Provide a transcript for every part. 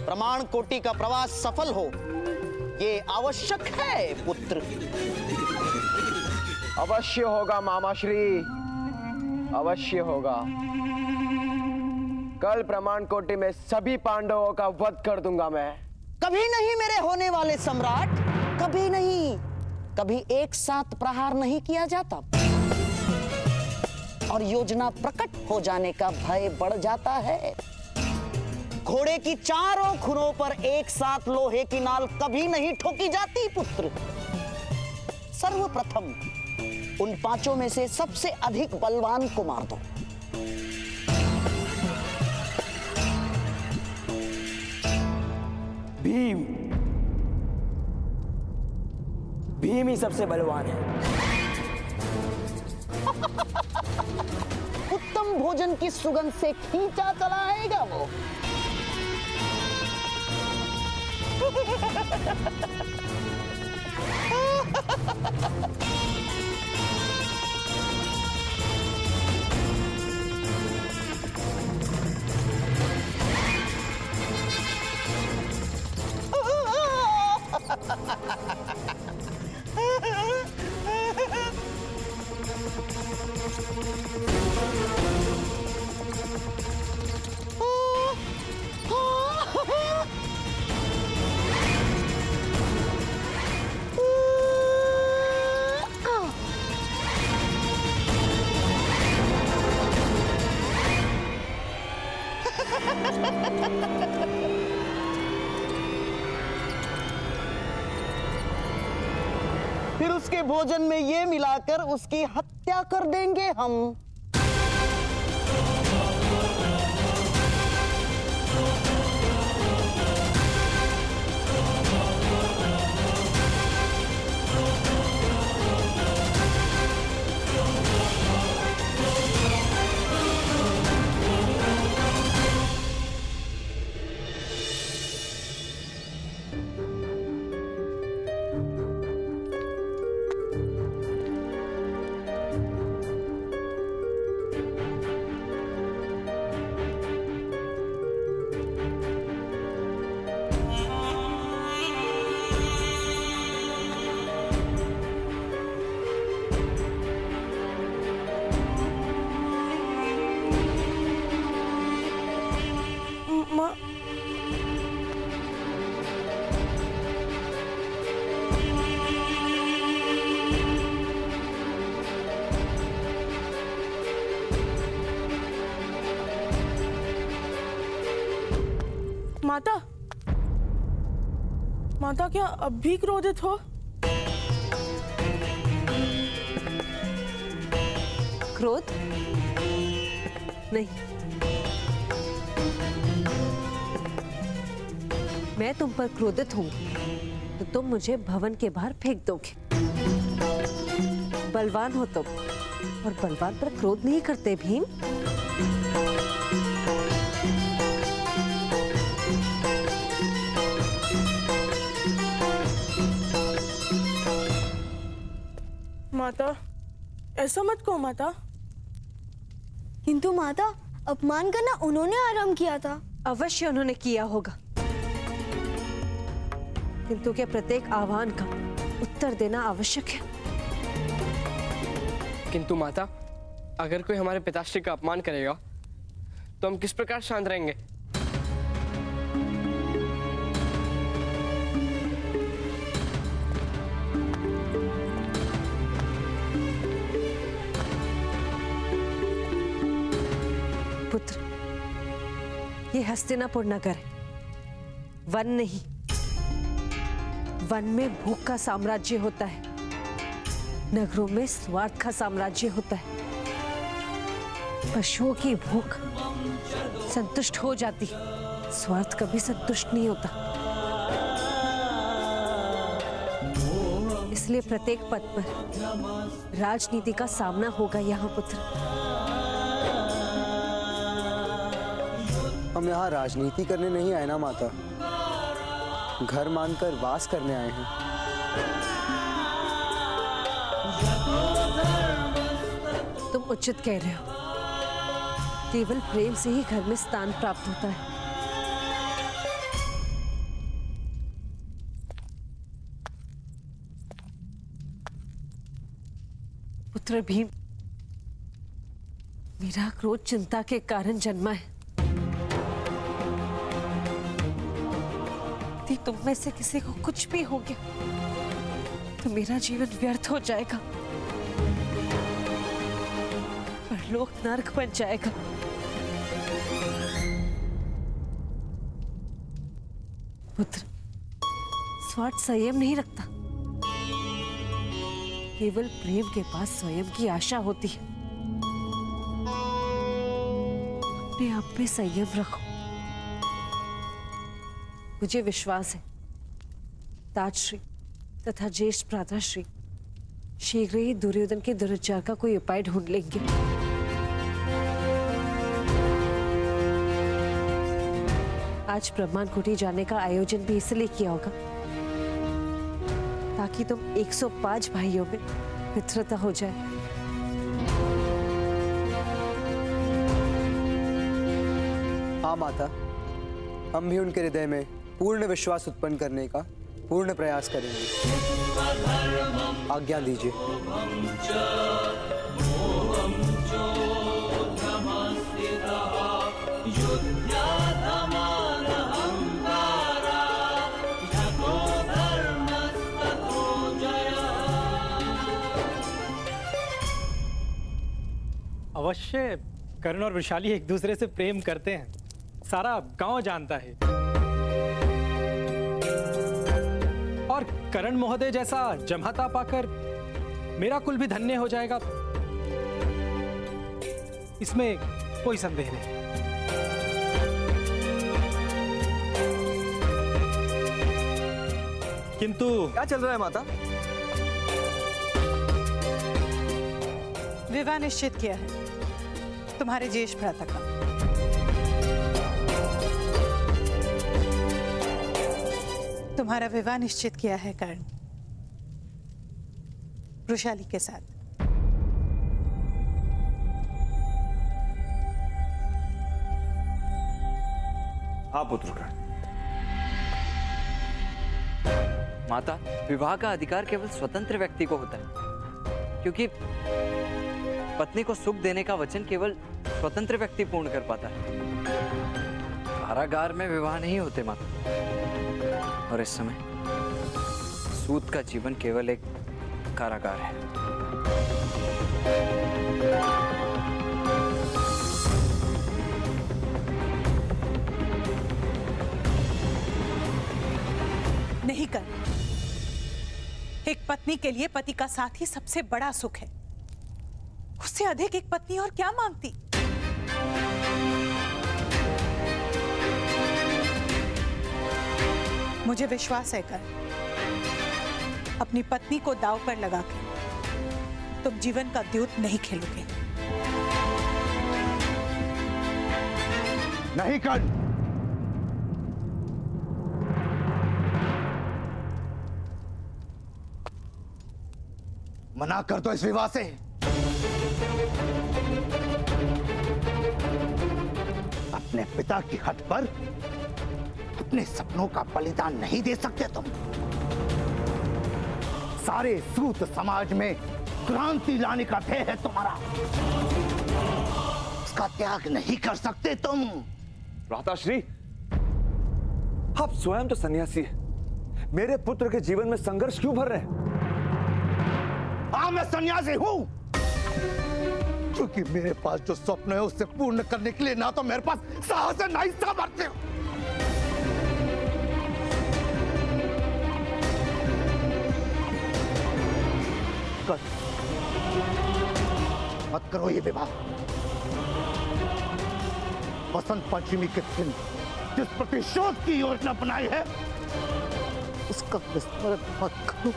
प्रमाण कोटि का प्रवास सफल हो, ये आवश्यक है पुत्र। अवश्य होगा मामाश्री, अवश्य होगा। कल प्रमाण कोटि में सभी पांडवों का वध कर दूंगा मैं। कभी नहीं मेरे होने वाले सम्राट, कभी नहीं। कभी एक साथ प्रहार नहीं किया जाता और योजना प्रकट हो जाने का भय बढ़ जाता है। घोड़े की चारों खुरों पर एक साथ लोहे की नाल कभी नहीं ठोकी जाती पुत्र। सर्वप्रथम उन पांचों में से सबसे अधिक बलवान को मार दो। भीम, भीम ही सबसे बलवान है। उत्तम भोजन की सुगंध से खींचा चला आएगा वो। फिर उसके भोजन में ये मिलाकर उसकी हत्या कर देंगे हम। माता, माता क्या अब भी क्रोधित हो? क्रोध? नहीं, मैं तुम पर क्रोधित हूँ तो तुम मुझे भवन के बाहर फेंक दोगे। बलवान हो तुम और बलवान पर क्रोध नहीं करते भीम। माता, ऐसा मत कहो माता। किंतु माता, अपमान करना उन्होंने आरंभ किया था। अवश्य उन्होंने किया होगा, किंतु क्या प्रत्येक आह्वान का उत्तर देना आवश्यक है? किंतु माता, अगर कोई हमारे पिताश्री का अपमान करेगा तो हम किस प्रकार शांत रहेंगे? पुत्र, ये हस्तिनापुर नगर है, वन नहीं। वन में भूख का साम्राज्य होता है, नगरों में स्वार्थ का साम्राज्य होता है। पशुओं की भूख संतुष्ट हो जाती, स्वार्थ कभी संतुष्ट नहीं होता। इसलिए प्रत्येक पद पर राजनीति का सामना होगा यहाँ पुत्र। हम यहाँ राजनीति करने नहीं आए ना माता, घर मानकर वास करने आए हैं। तुम उचित कह रहे हो, केवल प्रेम से ही घर में स्थान प्राप्त होता है। पुत्र भीम, मेरा क्रोध चिंता के कारण जन्मा है। यदि तुम में से किसी को कुछ भी हो गया तो मेरा जीवन व्यर्थ हो जाएगा, परलोक नर्क बन जाएगा। पुत्र, स्वार्थ संयम नहीं रखता। केवल प्रेम के पास स्वयं की आशा होती है। अपने आप में संयम रखो। मुझे विश्वास है ताजश्री तथा ज्येष्ठ भ्राताश्री शीघ्र ही दुर्योधन के दुरुपचार का कोई उपाय ढूंढ लेंगे। आज ब्रह्मांड कुटी जाने का आयोजन भी इसलिए किया होगा ताकि तुम 105 भाइयों में मित्रता हो जाए। हाँ माता, हम भी उनके हृदय में पूर्ण विश्वास उत्पन्न करने का पूर्ण प्रयास करेंगे। आज्ञा दीजिए। अवश्य कर्ण और वृषाली एक दूसरे से प्रेम करते हैं, सारा गांव जानता है। और कर्ण महोदय जैसा जमाता पाकर मेरा कुल भी धन्य हो जाएगा, इसमें कोई संदेह नहीं। किंतु क्या चल रहा है माता? विवाह निश्चित किया है तुम्हारे ज्येष्ठ भ्राता का। तुम्हारा विवाह निश्चित किया है कर्ण वृषाली के साथ। हाँ पुत्र कर्ण। माता, विवाह का अधिकार केवल स्वतंत्र व्यक्ति को होता है, क्योंकि पत्नी को सुख देने का वचन केवल स्वतंत्र व्यक्ति पूर्ण कर पाता है। कारागार में विवाह नहीं होते माता, और इस समय सूत का जीवन केवल एक कारागार है। नहीं कर, एक पत्नी के लिए पति का साथ ही सबसे बड़ा सुख है। उससे अधिक एक पत्नी और क्या मांगती। मुझे विश्वास है कर, अपनी पत्नी को दांव पर लगाकर तुम जीवन का द्यूत नहीं खेलोगे। नहीं कर। मना कर दो इस विवाह से। अपने पिता की हट पर अपने सपनों का बलिदान नहीं दे सकते तुम। सारे सूत समाज में क्रांति लाने का ध्येय है तुम्हारा, उसका त्याग नहीं कर सकते तुम। भ्राताश्री, आप स्वयं तो सन्यासी हैं, मेरे पुत्र के जीवन में संघर्ष क्यों भर रहे हैं? हाँ, मैं सन्यासी हूं, क्योंकि मेरे पास जो स्वप्न है उससे पूर्ण करने के लिए ना तो मेरे पास साहस है ना ही सामर्थ्य। मत करो ये विवाह। बसंत पंचमी के दिन जिस प्रतिशोध की योजना बनाई है उसका विस्मरण मत करो।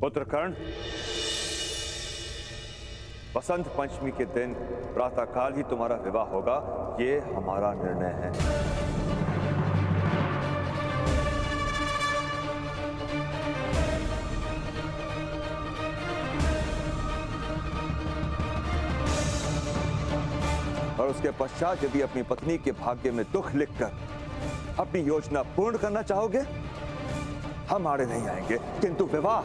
पुत्र कर्ण, बसंत पंचमी के दिन प्रातःकाल ही तुम्हारा विवाह होगा, ये हमारा निर्णय है। और उसके पश्चात यदि अपनी पत्नी के भाग्य में दुख लिखकर अपनी योजना पूर्ण करना चाहोगे, हम आड़े नहीं आएंगे, किंतु विवाह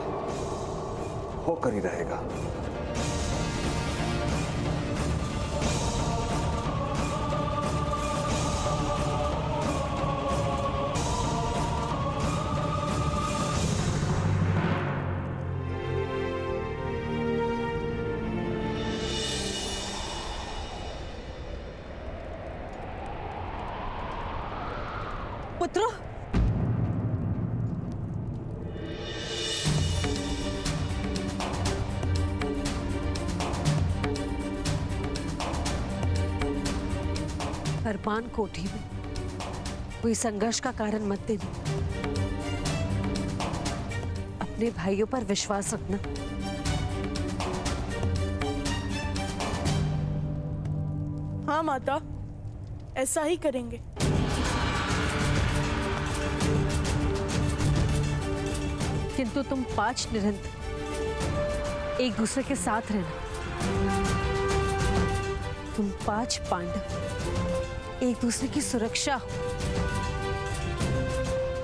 होकर ही रहेगा। पुत्रो, अरमान कोठी में कोई संघर्ष का कारण मत देना। अपने भाइयों पर विश्वास रखना। हाँ माता, ऐसा ही करेंगे। किंतु तुम 5 निरंतर एक दूसरे के साथ रहना। तुम 5 पांडव एक दूसरे की सुरक्षा हो।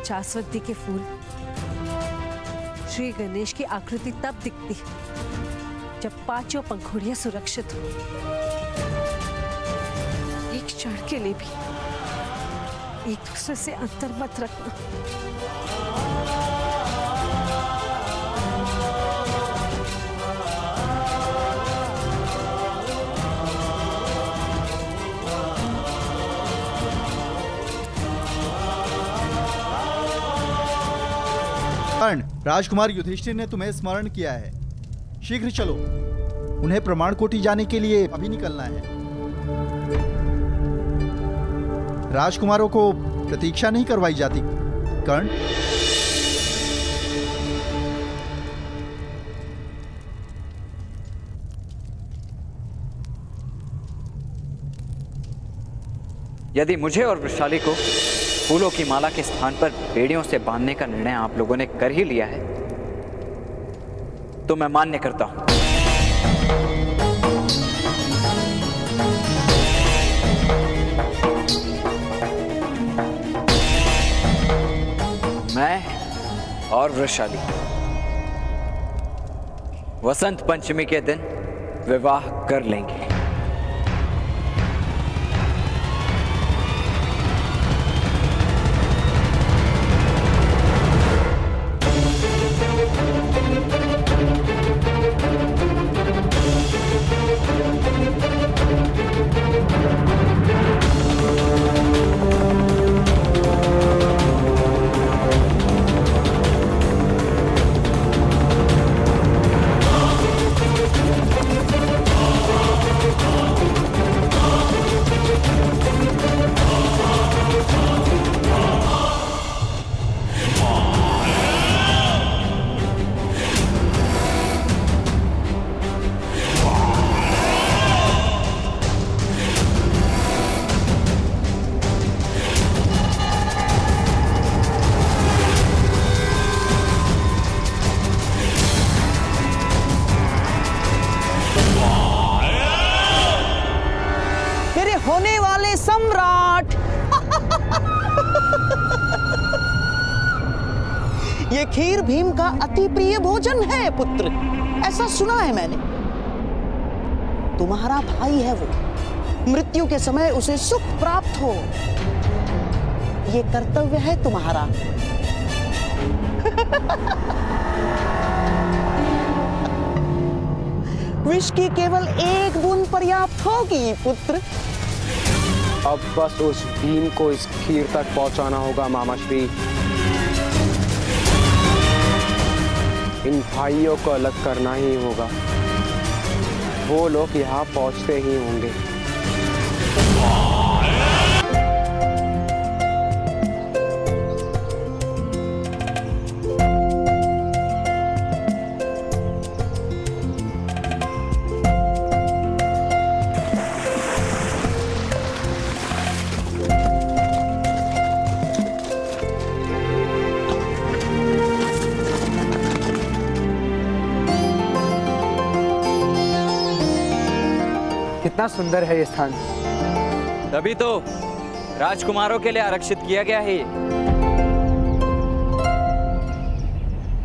जासवंती के फूल श्री गणेश की आकृति तब दिखती है जब 5 पंखुड़ियां सुरक्षित हो। एक क्षण के लिए भी एक दूसरे से अंतर मत रखना। कर्ण, राजकुमार युधिष्ठिर ने तुम्हें स्मरण किया है। शीघ्र चलो, उन्हें प्रमाण कोटि जाने के लिए अभी निकलना है। राजकुमारों को प्रतीक्षा नहीं करवाई जाती। कर्ण, यदि मुझे और वृषाली को फूलों की माला के स्थान पर बेड़ियों से बांधने का निर्णय आप लोगों ने कर ही लिया है, तो मैं मान्य करता हूं। मैं और वृषाली वसंत पंचमी के दिन विवाह कर लेंगे। होने वाले सम्राट। ये खीर भीम का अति प्रिय भोजन है पुत्र, ऐसा सुना है मैंने। तुम्हारा भाई है वो, मृत्यु के समय उसे सुख प्राप्त हो, ये कर्तव्य है तुम्हारा। विष की केवल एक बूंद पर्याप्त होगी पुत्र। अब बस उस भीम को इस खीर तक पहुंचाना होगा मामाश्री। इन भाइयों को अलग करना ही होगा, वो लोग यहाँ पहुंचते ही होंगे। कितना सुंदर है ये स्थान। तभी तो राजकुमारों के लिए आरक्षित किया गया है ये।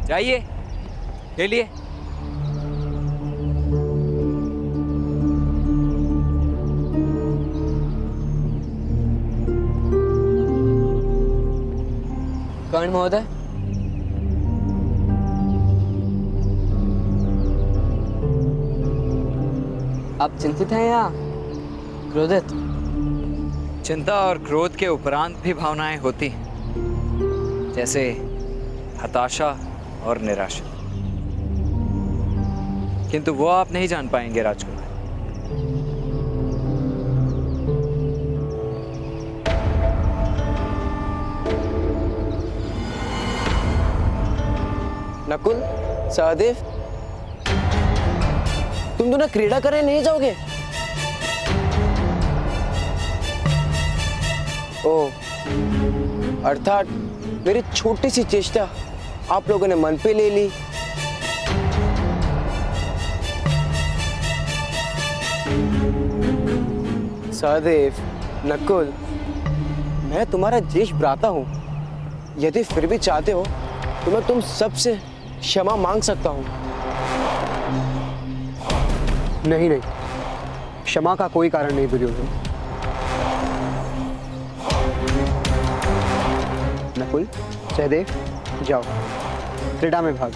जाइए, खेलिए। कर्ण महोदय, आप चिंतित हैं या क्रोधित? चिंता और क्रोध के उपरांत भी भावनाएं होती हैं, जैसे हताशा और निराशा। किंतु वो आप नहीं जान पाएंगे राजकुमार। नकुल, सहदेव, तुम दोनों क्रीड़ा करने नहीं जाओगे? ओह, अर्थात मेरी छोटी सी चेष्टा आप लोगों ने मन पे ले ली। सहदेव, नकुल, मैं तुम्हारा ज्येष्ठ भ्राता हूं। यदि फिर भी चाहते हो तो मैं तुम सबसे क्षमा मांग सकता हूं। नहीं नहीं, क्षमा का कोई कारण नहीं दुर्योधन। नकुल, सहदेव, जाओ क्रीड़ा में भाग।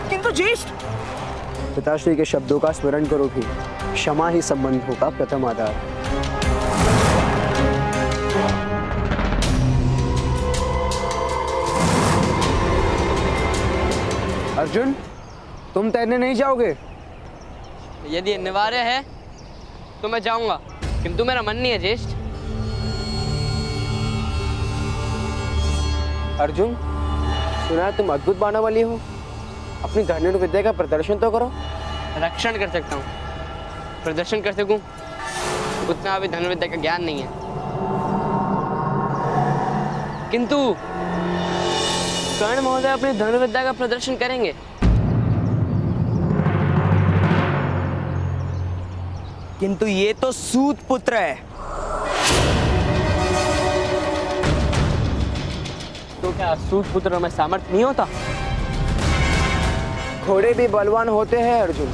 किंतु ज्येष्ठ, पिताश्री के शब्दों का स्मरण करो भी। क्षमा ही संबंधों का प्रथम आधार। अर्जुन, तुम तैरने नहीं जाओगे? यदि अनिवार्य है तो मैं जाऊंगा, किंतु मेरा मन नहीं है ज्येष्ठ। अर्जुन, सुना है तुम अद्भुत बाणा वाली हो। अपनी धनुर्विद्या विद्या का प्रदर्शन तो करो। रक्षण कर सकता हूँ, प्रदर्शन कर सकूं उतना अभी धनुर्विद्या का ज्ञान नहीं है। किंतु कर्ण महोदय अपनी धनुर्विद्या का प्रदर्शन करेंगे। किंतु ये तो सूत पुत्र है। तो क्या सूत पुत्र में सामर्थ्य नहीं होता? घोड़े भी बलवान होते हैं अर्जुन,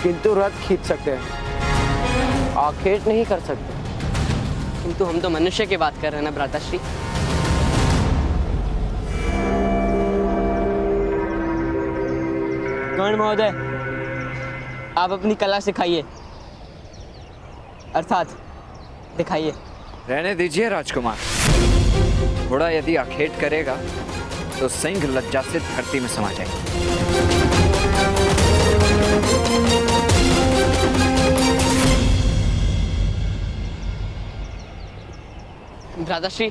किंतु रथ खींच सकते हैं, आखेट नहीं कर सकते। किंतु हम तो मनुष्य की बात कर रहे हैं ना भ्राताश्री। कर्ण महोदय, आप अपनी कला सिखाइए, अर्थात दिखाइए। रहने दीजिए राजकुमार। घोड़ा यदि आखेट करेगा तो सिंह लज्जा से धरती में समा जाएगा। भ्राताश्री,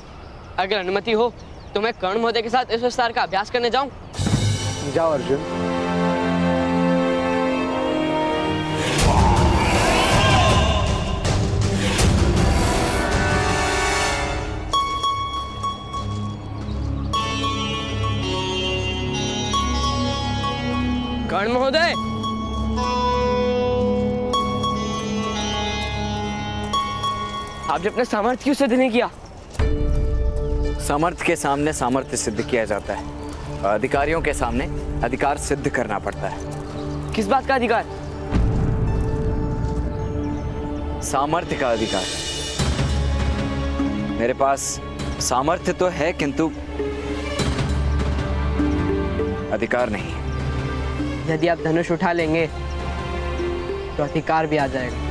अगर अनुमति हो तो मैं कर्ण महोदय के साथ इस विस्तार का अभ्यास करने जाऊं? जाओ अर्जुन। कर्ण महोदय, आपने अपने सामर्थ्य क्यों सिद्ध नहीं किया? सामर्थ्य के सामने सामर्थ्य सिद्ध किया जाता है, अधिकारियों के सामने अधिकार सिद्ध करना पड़ता है। किस बात का अधिकार? सामर्थ्य का अधिकार। मेरे पास सामर्थ्य तो है किंतु अधिकार नहीं। यदि आप धनुष उठा लेंगे तो अधिकार भी आ जाएगा।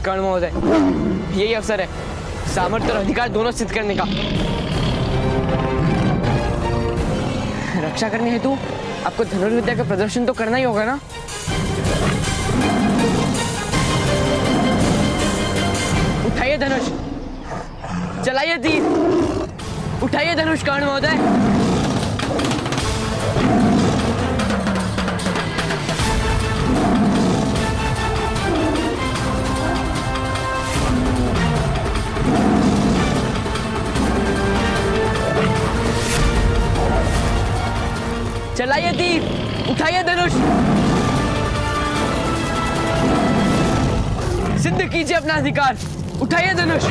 कर्ण महोदय, यही अवसर है सामर्थ्य और अधिकार दोनों सिद्ध करने का। रक्षा करने हेतु आपको धनुर्विद्या का प्रदर्शन तो करना ही होगा ना? उठाइए धनुष, चलाइए तीर, उठाइए धनुष कर्ण महोदय। चलाइए तीर, उठाइए धनुष, सिद्ध कीजिए अपना अधिकार, उठाइए धनुष।